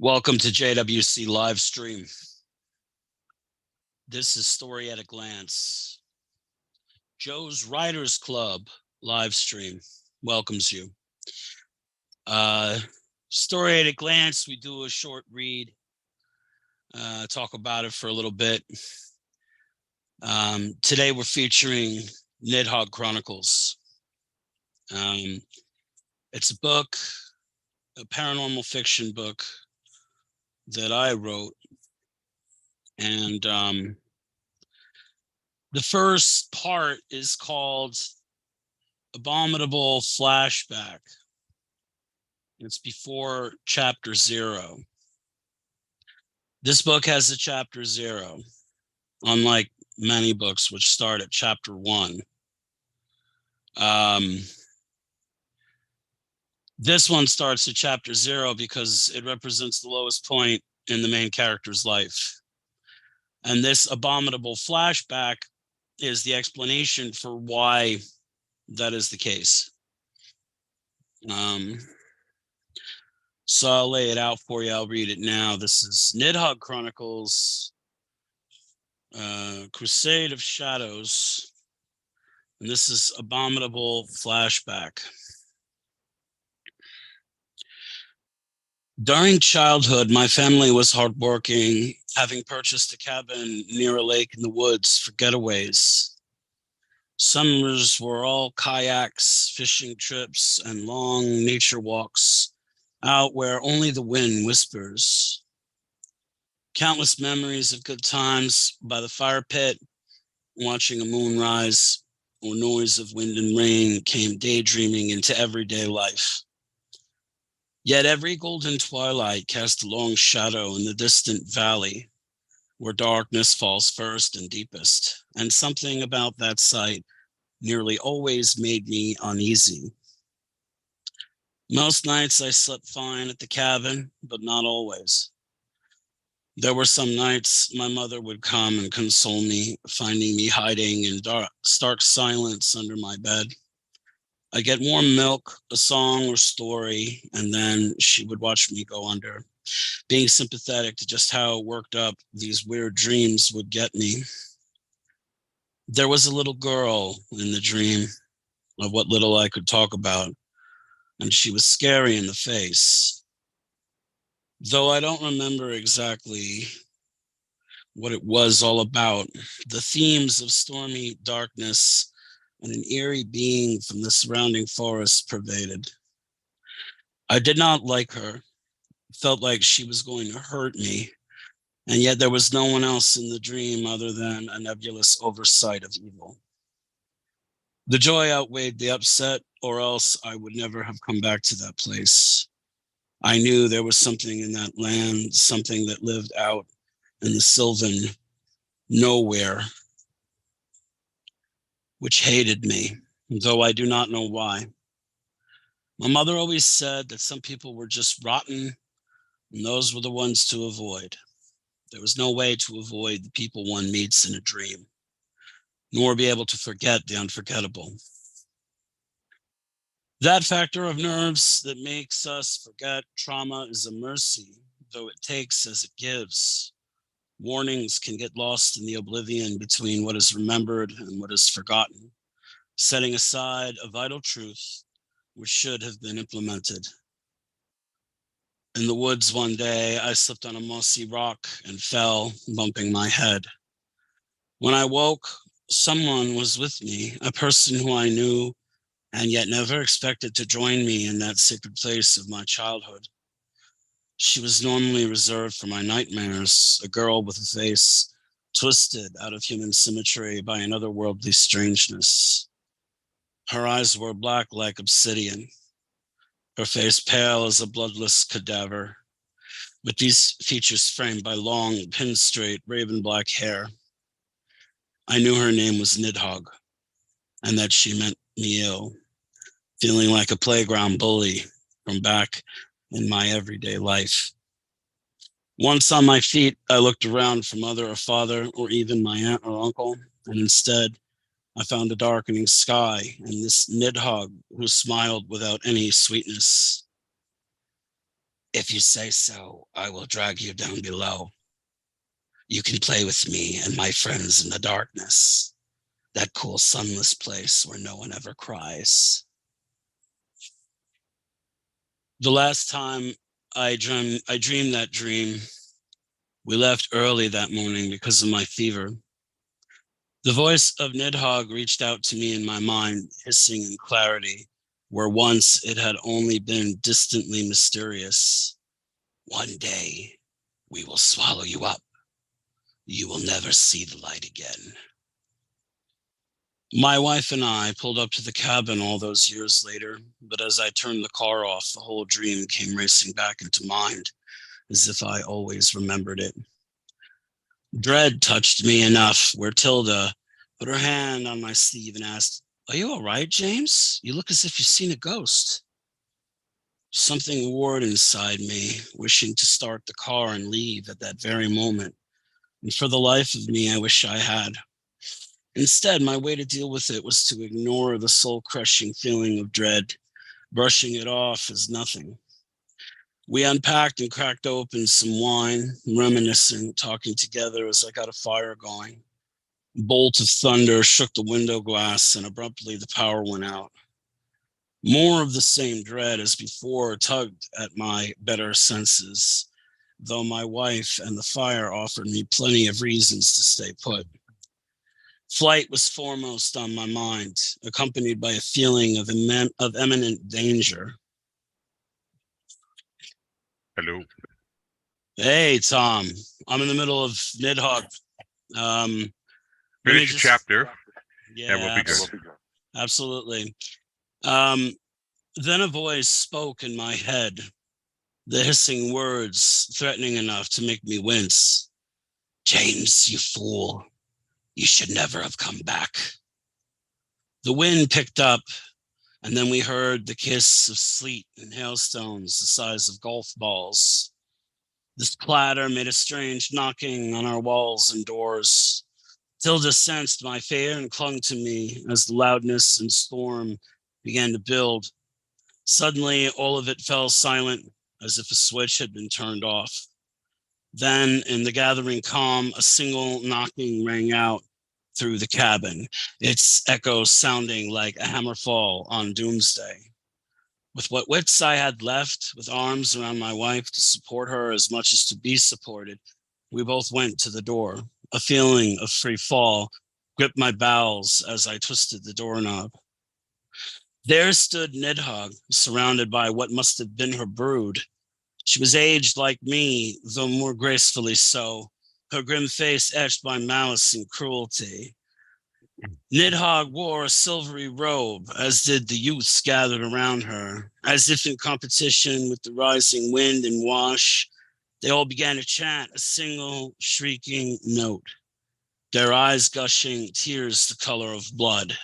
Welcome to JWC Livestream. This is Story at a Glance. Joe's Writers Club Livestream welcomes you. Story at a Glance, we do a short read, talk about it for a little bit. Today we're featuring Nidhogg Chronicles. It's a book, a paranormal fiction book that I wrote. And the first part is called Abominable Flashback. It's before chapter 0. This book has a chapter 0, unlike many books which start at chapter 1. This one starts at chapter 0 because it represents the lowest point in the main character's life. And this abominable flashback is the explanation for why that is the case. So I'll lay it out for you. I'll read it now. This is Nidhogg Chronicles, Crusade of Shadows, and this is Abominable Flashback. During childhood, my family was hardworking, having purchased a cabin near a lake in the woods for getaways. Summers were all kayaks, fishing trips, and long nature walks out where only the wind whispers. Countless memories of good times by the fire pit, watching a moonrise or noise of wind and rain came daydreaming into everyday life. Yet every golden twilight cast a long shadow in the distant valley where darkness falls first and deepest, and something about that sight nearly always made me uneasy. Most nights I slept fine at the cabin, but not always. There were some nights my mother would come and console me, finding me hiding in stark silence under my bed. I'd get warm milk, a song or story, and then she would watch me go under, being sympathetic to just how worked up these weird dreams would get me. There was a little girl in the dream, of what little I could talk about, and she was scary in the face. Though I don't remember exactly what it was all about, the themes of stormy darkness and an eerie being from the surrounding forest pervaded. I did not like her, felt like she was going to hurt me, and yet there was no one else in the dream other than a nebulous oversight of evil. The joy outweighed the upset, or else I would never have come back to that place. I knew there was something in that land, something that lived out in the sylvan nowhere, which hated me, though I do not know why. My mother always said that some people were just rotten, and those were the ones to avoid. There was no way to avoid the people one meets in a dream, nor be able to forget the unforgettable. That factor of nerves that makes us forget trauma is a mercy, though it takes as it gives. Warnings can get lost in the oblivion between what is remembered and what is forgotten, setting aside a vital truth which should have been implemented. In the woods one day, I slipped on a mossy rock and fell, bumping my head. When I woke, someone was with me, a person who I knew and yet never expected to join me in that sacred place of my childhood. She was normally reserved for my nightmares, a girl with a face twisted out of human symmetry by an otherworldly strangeness. Her eyes were black like obsidian, her face pale as a bloodless cadaver, with these features framed by long, pin-straight, raven black hair. I knew her name was Nidhogg, and that she meant me ill, feeling like a playground bully from back in my everyday life. Once on my feet, I looked around for mother or father, or even my aunt or uncle, and instead, I found a darkening sky and this Nidhogg who smiled without any sweetness. If you say so, I will drag you down below. You can play with me and my friends in the darkness, that cool sunless place where no one ever cries. The last time I dreamed that dream, we left early that morning because of my fever. The voice of Nidhogg reached out to me in my mind, hissing in clarity, where once it had only been distantly mysterious. One day, we will swallow you up. You will never see the light again. My wife and I pulled up to the cabin all those years later, but as I turned the car off, the whole dream came racing back into mind, as if I always remembered it. Dread touched me enough where Tilda put her hand on my sleeve and asked, "Are you all right, James? You look as if you've seen a ghost." Something roared inside me, wishing to start the car and leave at that very moment. And for the life of me, I wish I had. Instead, my way to deal with it was to ignore the soul-crushing feeling of dread, brushing it off as nothing. We unpacked and cracked open some wine, reminiscing, talking together as I got a fire going. A bolt of thunder shook the window glass, and abruptly the power went out. More of the same dread as before tugged at my better senses, though my wife and the fire offered me plenty of reasons to stay put. Flight was foremost on my mind, accompanied by a feeling of imminent danger. Hello. Hey, Tom. I'm in the middle of Nidhogg. Finish your chapter, and we'll be good. Absolutely. Then a voice spoke in my head, the hissing words threatening enough to make me wince. "James, you fool. You should never have come back." The wind picked up, and then we heard the kiss of sleet and hailstones the size of golf balls. This clatter made a strange knocking on our walls and doors. Tilda sensed my fear and clung to me as the loudness and storm began to build. Suddenly, all of it fell silent, as if a switch had been turned off. Then, in the gathering calm, a single knocking rang out through the cabin, its echo sounding like a hammerfall on doomsday. With what wits I had left, with arms around my wife to support her as much as to be supported, we both went to the door. A feeling of free fall gripped my bowels as I twisted the doorknob. There stood Nidhogg, surrounded by what must have been her brood. She was aged like me, though more gracefully so, her grim face etched by malice and cruelty. Nidhogg wore a silvery robe, as did the youths gathered around her. As if in competition with the rising wind and wash, they all began to chant a single shrieking note, their eyes gushing tears the color of blood.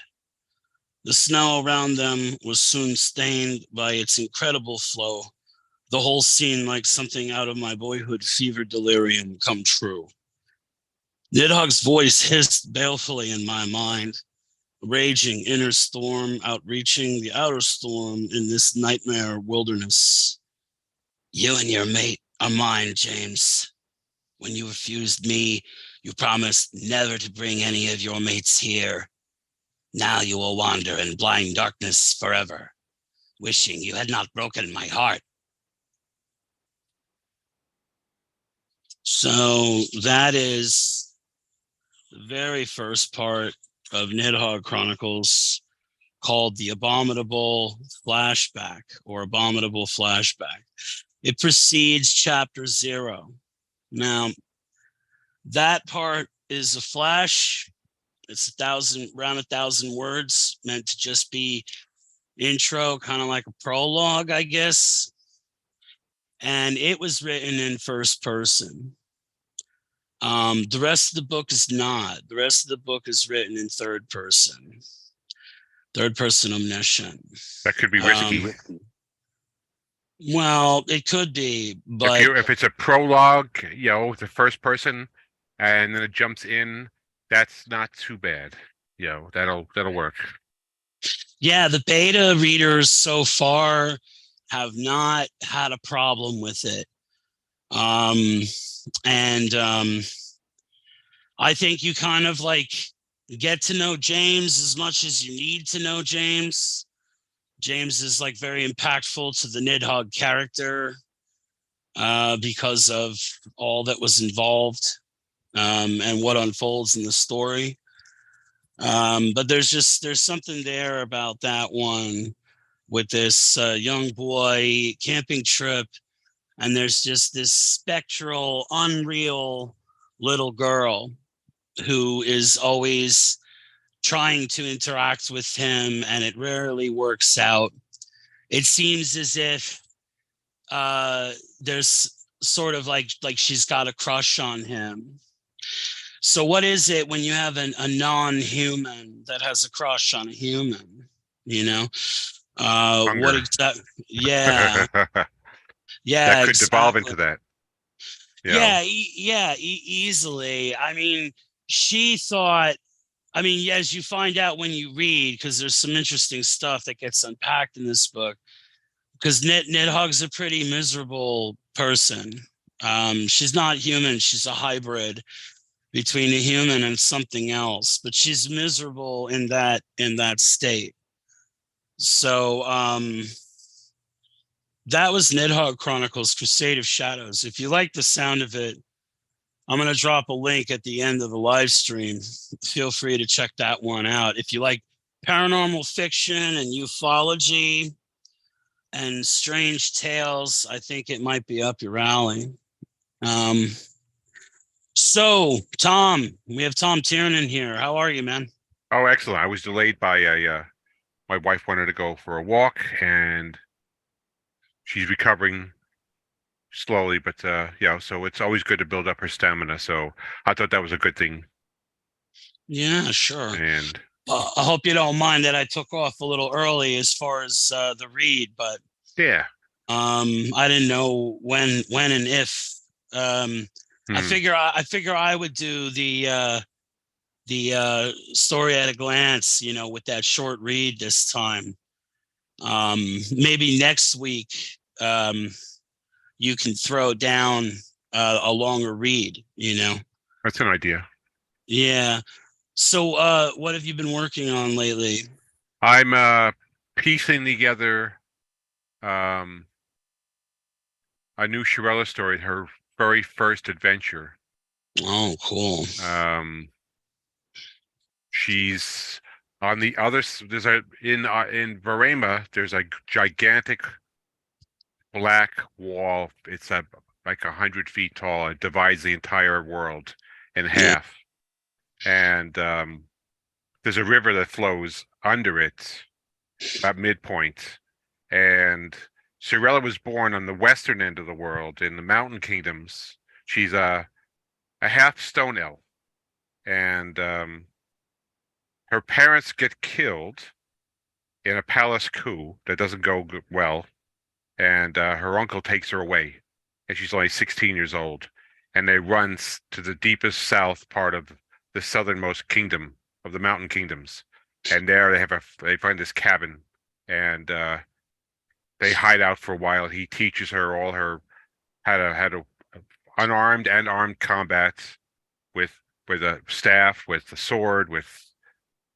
The snow around them was soon stained by its incredible flow, the whole scene like something out of my boyhood fever delirium come true. Nidhogg's voice hissed balefully in my mind, a raging inner storm outreaching the outer storm in this nightmare wilderness. "You and your mate are mine, James. When you refused me, you promised never to bring any of your mates here. Now you will wander in blind darkness forever, wishing you had not broken my heart." So that is the very first part of Nidhogg Chronicles, called The Abominable Flashback or Abominable Flashback. It precedes chapter 0. Now, that part is a flash. It's around 1,000 words, meant to just be intro, kind of like a prologue, I guess. And it was written in first person. The rest of the book is not. The rest of the book is written in third person omniscient. That could be risky. Well, it could be, but if it's a prologue, the first person, and then it jumps in, that's not too bad. That'll work. Yeah, the beta readers so far have not had a problem with it. And I think you kind of like get to know James as much as you need to know James. James is like very impactful to the Nidhogg character because of all that was involved and what unfolds in the story. But there's something there about that one with this young boy camping trip, and there's just this spectral, unreal little girl who is always trying to interact with him, and it rarely works out. It seems as if there's sort of like she's got a crush on him. So what is it when you have a non-human that has a crush on a human? You know, what Hunger. exactly? Yeah, That yeah, could devolve exactly. into that. You know. Yeah, easily. I mean, she thought. I mean, as you find out when you read, because there's some interesting stuff that gets unpacked in this book. Because Nidhogg's a pretty miserable person. She's not human. She's a hybrid between a human and something else, but she's miserable in that state. So that was Nidhogg Chronicles Crusade of Shadows. If you like the sound of it, I'm going to drop a link at the end of the live stream. Feel free to check that one out. If you like paranormal fiction and ufology and strange tales, I think it might be up your alley. So, Tom, we have Tom Tiernan here. How are you, man? Oh, excellent. I was delayed by my wife wanted to go for a walk, and she's recovering slowly, but so it's always good to build up her stamina. So I thought that was a good thing. Yeah, sure. And I hope you don't mind that I took off a little early as far as the read, but yeah. I didn't know when and if. I Hmm. figure I would do the story at a glance, with that short read this time. Maybe next week you can throw down a longer read. That's an idea. Yeah. So what have you been working on lately? I'm piecing together um a new Shirella story, her very first adventure. Oh, cool. She's on the other. There's a in Varema. There's a gigantic black wall. It's like 100 feet tall. It divides the entire world in Yeah. half. And there's a river that flows under it at midpoint. And Cirella was born on the western end of the world in the mountain kingdoms. She's a half stone elf, and her parents get killed in a palace coup that doesn't go well, and her uncle takes her away, and she's only 16 years old, and they run to the deepest south part of the southernmost kingdom of the mountain kingdoms, and there they find this cabin, and they hide out for a while. He teaches her all her how to unarmed and armed combat with a staff, with the sword, with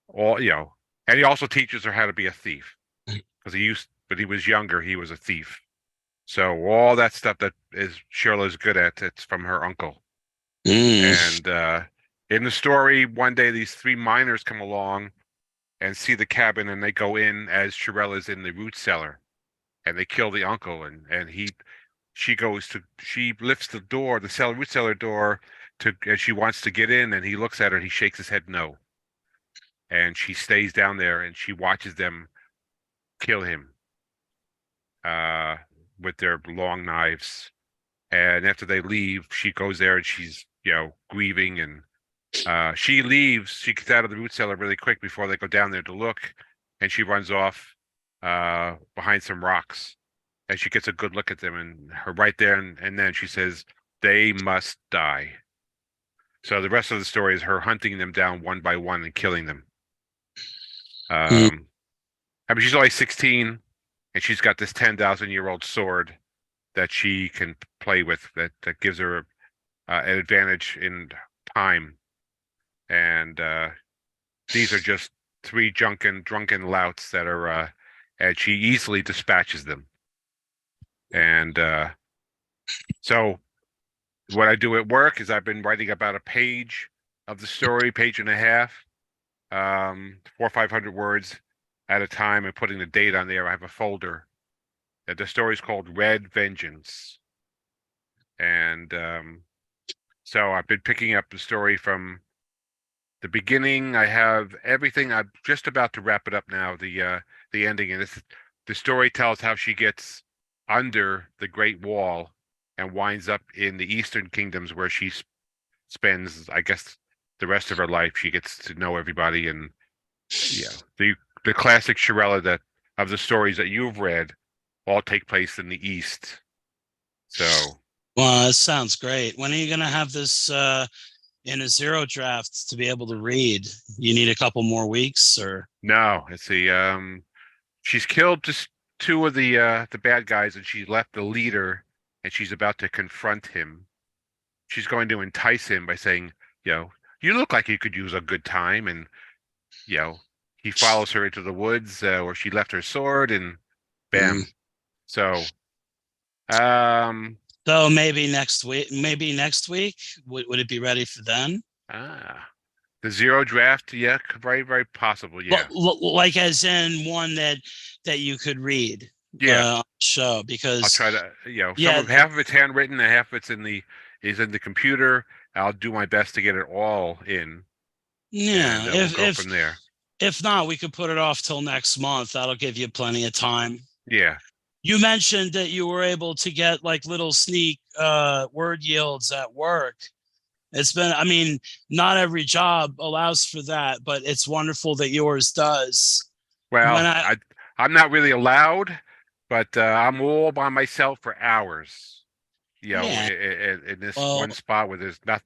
all. And he also teaches her how to be a thief because when he was younger, he was a thief. So all that stuff that is Shirley's good at, it's from her uncle. Mm. And in the story, one day these three miners come along and see the cabin, and they go in as Shirella's in the root cellar, and they kill the uncle, and she lifts the door, the root cellar door, and she wants to get in, and he looks at her and he shakes his head no, and she stays down there and she watches them kill him uh, with their long knives. And after they leave, she goes there and she's grieving, and she leaves. She gets out of the root cellar really quick before they go down there to look, and she runs off behind some rocks, and she gets a good look at them, and her right there, and then she says, "They must die." So the rest of the story is her hunting them down one by one and killing them. Mm. I mean, she's only 16. and she's got this 10,000-year-old sword that she can play with that gives her an advantage in time. And these are just three drunken louts that are, and she easily dispatches them. And so what I do at work is I've been writing about a page of the story, page and a half, 400-500 words at a time, and putting the date on there. I have a folder that the story is called Red Vengeance. And so I've been picking up the story from the beginning. I have everything. I'm just about to wrap it up now. The ending, and the story tells how she gets under the Great Wall and winds up in the Eastern Kingdoms, where she spends, I guess, the rest of her life. She gets to know everybody, and the classic Shirella that of the stories that you've read all take place in the East. So, well, it sounds great. When are you going to have this in a zero draft to be able to read? You need a couple more weeks, or no, let's see. She's killed just two of the bad guys, and she left the leader, and she's about to confront him. She's going to entice him by saying, you look like you could use a good time, and he follows her into the woods where she left her sword, and bam. So, so maybe next week. Maybe next week. Would it be ready for then? The zero draft, yeah, very, very possible, yeah. Like as in one that you could read, yeah, on the show, because I'll try to, half of it's handwritten and half of it's in the computer. I'll do my best to get it all in. Yeah, and we'll go from there. If not, we could put it off till next month. That'll give you plenty of time. Yeah. You mentioned that you were able to get like little sneak word yields at work. It's been, I mean, not every job allows for that, but it's wonderful that yours does. Well, I'm not really allowed, but I'm all by myself for hours, in this one spot where there's not,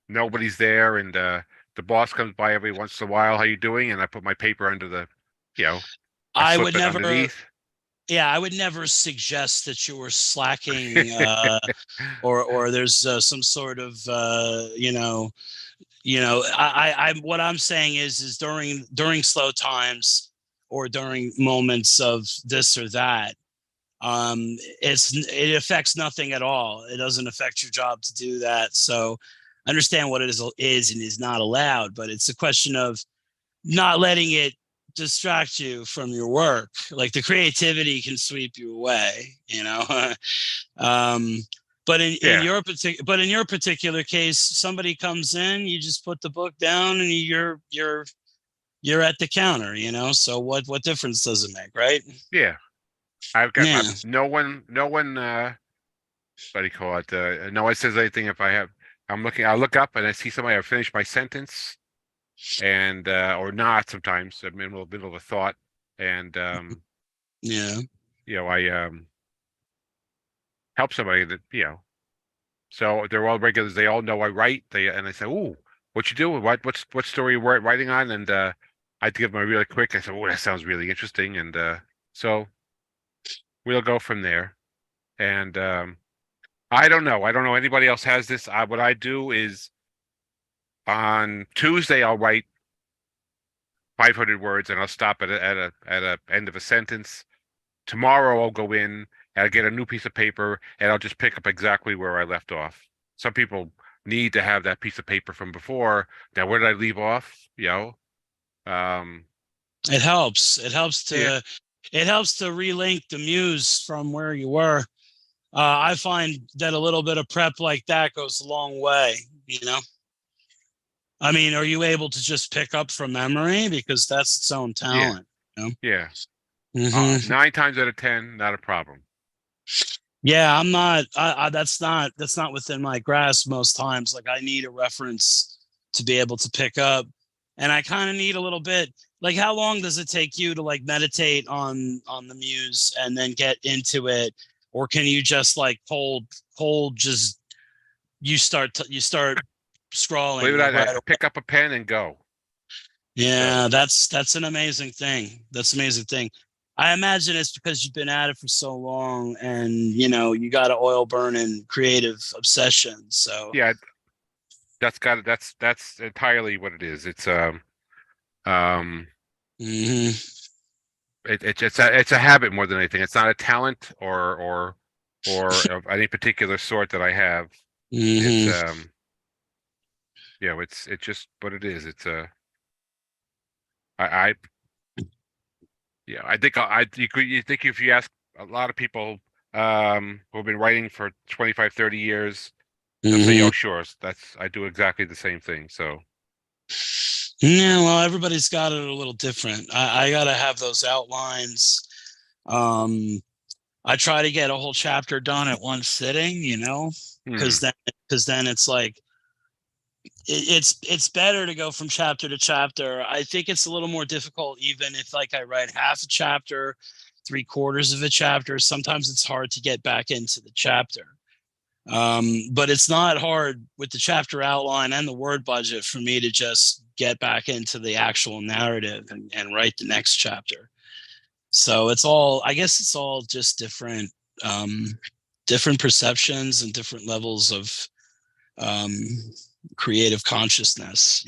nobody's there, and the boss comes by every once in a while. How you doing? And I put my paper under the, I would never. Underneath. Yeah, I would never suggest that you were slacking, or there's some sort of I what I'm saying is during slow times or during moments of this or that, it affects nothing at all. It doesn't affect your job to do that. So understand what it is and is not allowed, but it's a question of not letting it distract you from your work. Like the creativity can sweep you away, but in your particular case, somebody comes in, you just put the book down and you're at the counter, so what difference does it make, right? Yeah, I've got no one what do you call it, no one says anything. If I look up and I see somebody, I've finished my sentence, and or not. Sometimes I'm in the middle of a thought, and I help somebody that so they're all regulars. They all know I write. And I say, "Ooh, what you doing? What story you writing on?" And I give them a really quick. I say, "Oh, that sounds really interesting," and so we'll go from there. And I don't know anybody else has this. What I do is on Tuesday I'll write 500 words, and I'll stop at a end of a sentence. Tomorrow I'll go in and I'll get a new piece of paper, and I'll just pick up exactly where I left off. Some people need to have that piece of paper from before. Now, where did I leave off? It helps. It helps to relink the muse from where you were. I find that a little bit of prep like that goes a long way, I mean, are you able to just pick up from memory? Because that's its own talent. Yeah. 9 times out of 10, not a problem. Yeah, I'm not. That's not within my grasp most times. Like I need a reference to be able to pick up, and I kind of need a little bit. Like, how long does it take you to like meditate on the muse and then get into it, or can you just like cold just you start scrawling? Believe it or not, pick up a pen and go. Yeah, so that's an amazing thing. That's an amazing thing. I imagine it's because you've been at it for so long, and you got an oil burning creative obsession. So Yeah, that's entirely what it is. Um, mhm, it's a habit more than anything. It's not a talent or of any particular sort that I have. It's mhm. it's just what it is. I yeah, I think you think if you ask a lot of people who've been writing for 25, 30 years, they'll say, Mhm. "Oh, sure, I do exactly the same thing." So, Yeah, well, everybody's got it a little different. I gotta have those outlines. Um, I try to get a whole chapter done at one sitting, hmm, because then it's like it's better to go from chapter to chapter. I think it's a little more difficult even if like I write half a chapter, three quarters of a chapter. Sometimes it's hard to get back into the chapter. But it's not hard with the chapter outline and the word budget for me to just get back into the actual narrative and write the next chapter. So I guess it's all just different perceptions and different levels of um, creative consciousness.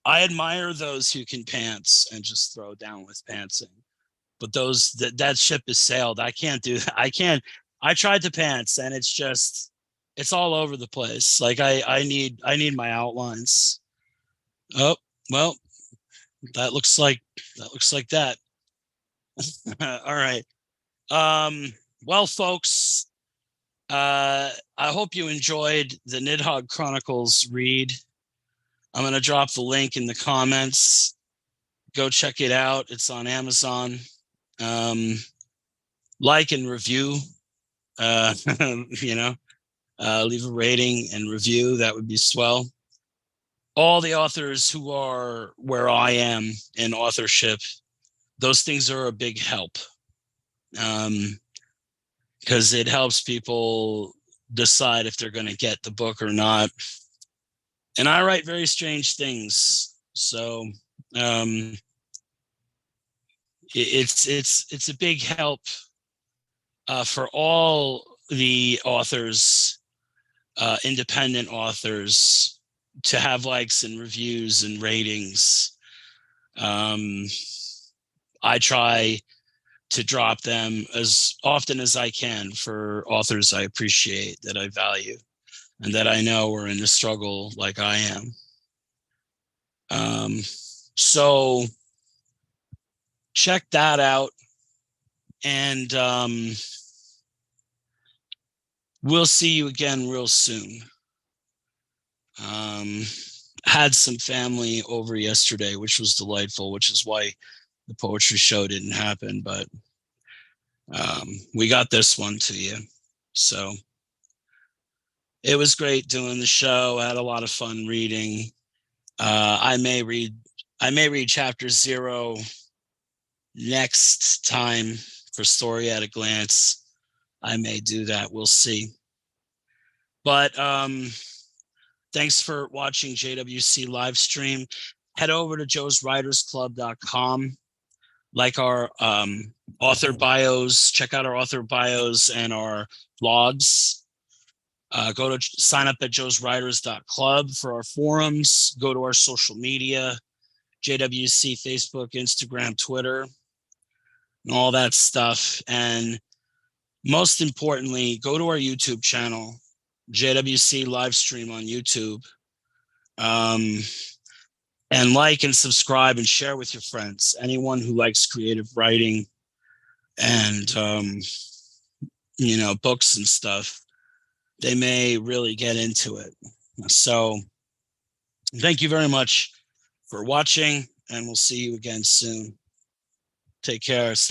I admire those who can pants and just throw down with pantsing, but that ship has sailed. I can't do that. I tried to pants and it's all over the place. Like I need my outlines. Oh, well, that looks like that. All right. Well, folks, I hope you enjoyed the Nidhogg Chronicles read. I'm going to drop the link in the comments. Go check it out. It's on Amazon. Um, like and review. Uh, leave a rating and review. That would be swell. All the authors who are where I am in authorship, those things are a big help, because it helps people decide if they're going to get the book or not. And I write very strange things, so um, it's a big help for all the authors, independent authors, to have likes and reviews and ratings. Um, I try to drop them as often as I can for authors I appreciate, that I value, and that I know are in a struggle like I am. So check that out, and we'll see you again real soon. Um, had some family over yesterday, which was delightful, which is why the poetry show didn't happen, but we got this one to you. So it was great doing the show. I had a lot of fun reading. I may read chapter 0 next time for Story at a Glance. I may do that. We'll see. But thanks for watching JWC Livestream. Head over to joeswritersclub.com. Like our author bios, check out our author bios and our blogs. Go to sign up at joeswriters.club for our forums. Go to our social media, JWC, Facebook, Instagram, Twitter, and all that stuff. And most importantly, go to our YouTube channel, JWC Livestream on YouTube. And like and subscribe and share with your friends. Anyone who likes creative writing and books and stuff, they may really get into it. So thank you very much for watching, and we'll see you again soon. Take care.